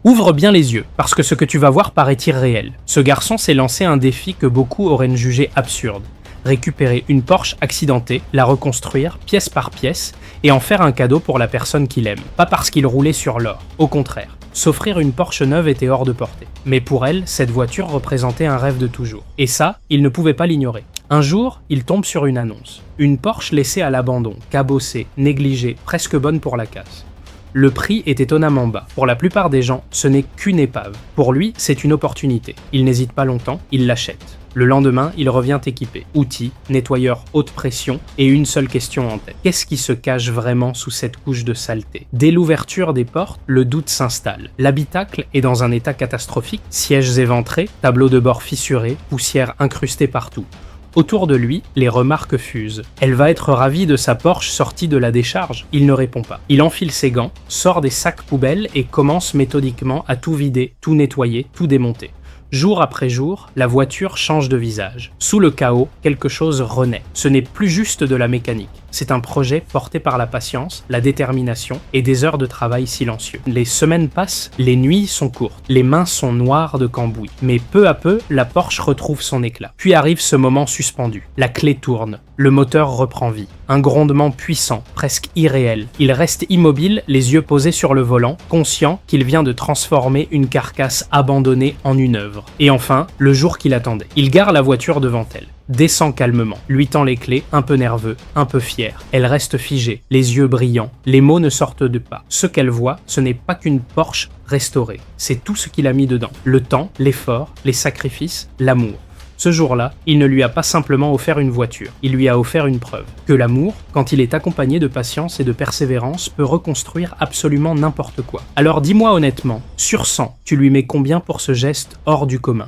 Ouvre bien les yeux, parce que ce que tu vas voir paraît irréel. Ce garçon s'est lancé un défi que beaucoup auraient jugé absurde. Récupérer une Porsche accidentée, la reconstruire pièce par pièce et en faire un cadeau pour la personne qu'il aime. Pas parce qu'il roulait sur l'or, au contraire. S'offrir une Porsche neuve était hors de portée. Mais pour elle, cette voiture représentait un rêve de toujours. Et ça, il ne pouvait pas l'ignorer. Un jour, il tombe sur une annonce. Une Porsche laissée à l'abandon, cabossée, négligée, presque bonne pour la casse. Le prix est étonnamment bas. Pour la plupart des gens, ce n'est qu'une épave. Pour lui, c'est une opportunité. Il n'hésite pas longtemps, il l'achète. Le lendemain, il revient équipé. Outils, nettoyeur haute pression et une seule question en tête. Qu'est-ce qui se cache vraiment sous cette couche de saleté? Dès l'ouverture des portes, le doute s'installe. L'habitacle est dans un état catastrophique. Sièges éventrés, tableaux de bord fissurés, poussière incrustée partout. Autour de lui, les remarques fusent. Elle va être ravie de sa Porsche sortie de la décharge. Il ne répond pas. Il enfile ses gants, sort des sacs poubelles et commence méthodiquement à tout vider, tout nettoyer, tout démonter. Jour après jour, la voiture change de visage. Sous le chaos, quelque chose renaît. Ce n'est plus juste de la mécanique. C'est un projet porté par la patience, la détermination et des heures de travail silencieux. Les semaines passent, les nuits sont courtes, les mains sont noires de cambouis. Mais peu à peu, la Porsche retrouve son éclat. Puis arrive ce moment suspendu. La clé tourne, le moteur reprend vie. Un grondement puissant, presque irréel. Il reste immobile, les yeux posés sur le volant, conscient qu'il vient de transformer une carcasse abandonnée en une œuvre. Et enfin, le jour qu'il attendait. Il gare la voiture devant elle. Descend calmement, lui tend les clés, un peu nerveux, un peu fier. Elle reste figée, les yeux brillants, les mots ne sortent de pas. Ce qu'elle voit, ce n'est pas qu'une Porsche restaurée, c'est tout ce qu'il a mis dedans. Le temps, l'effort, les sacrifices, l'amour. Ce jour-là, il ne lui a pas simplement offert une voiture, il lui a offert une preuve. Que l'amour, quand il est accompagné de patience et de persévérance, peut reconstruire absolument n'importe quoi. Alors dis-moi honnêtement, sur 100, tu lui mets combien pour ce geste hors du commun?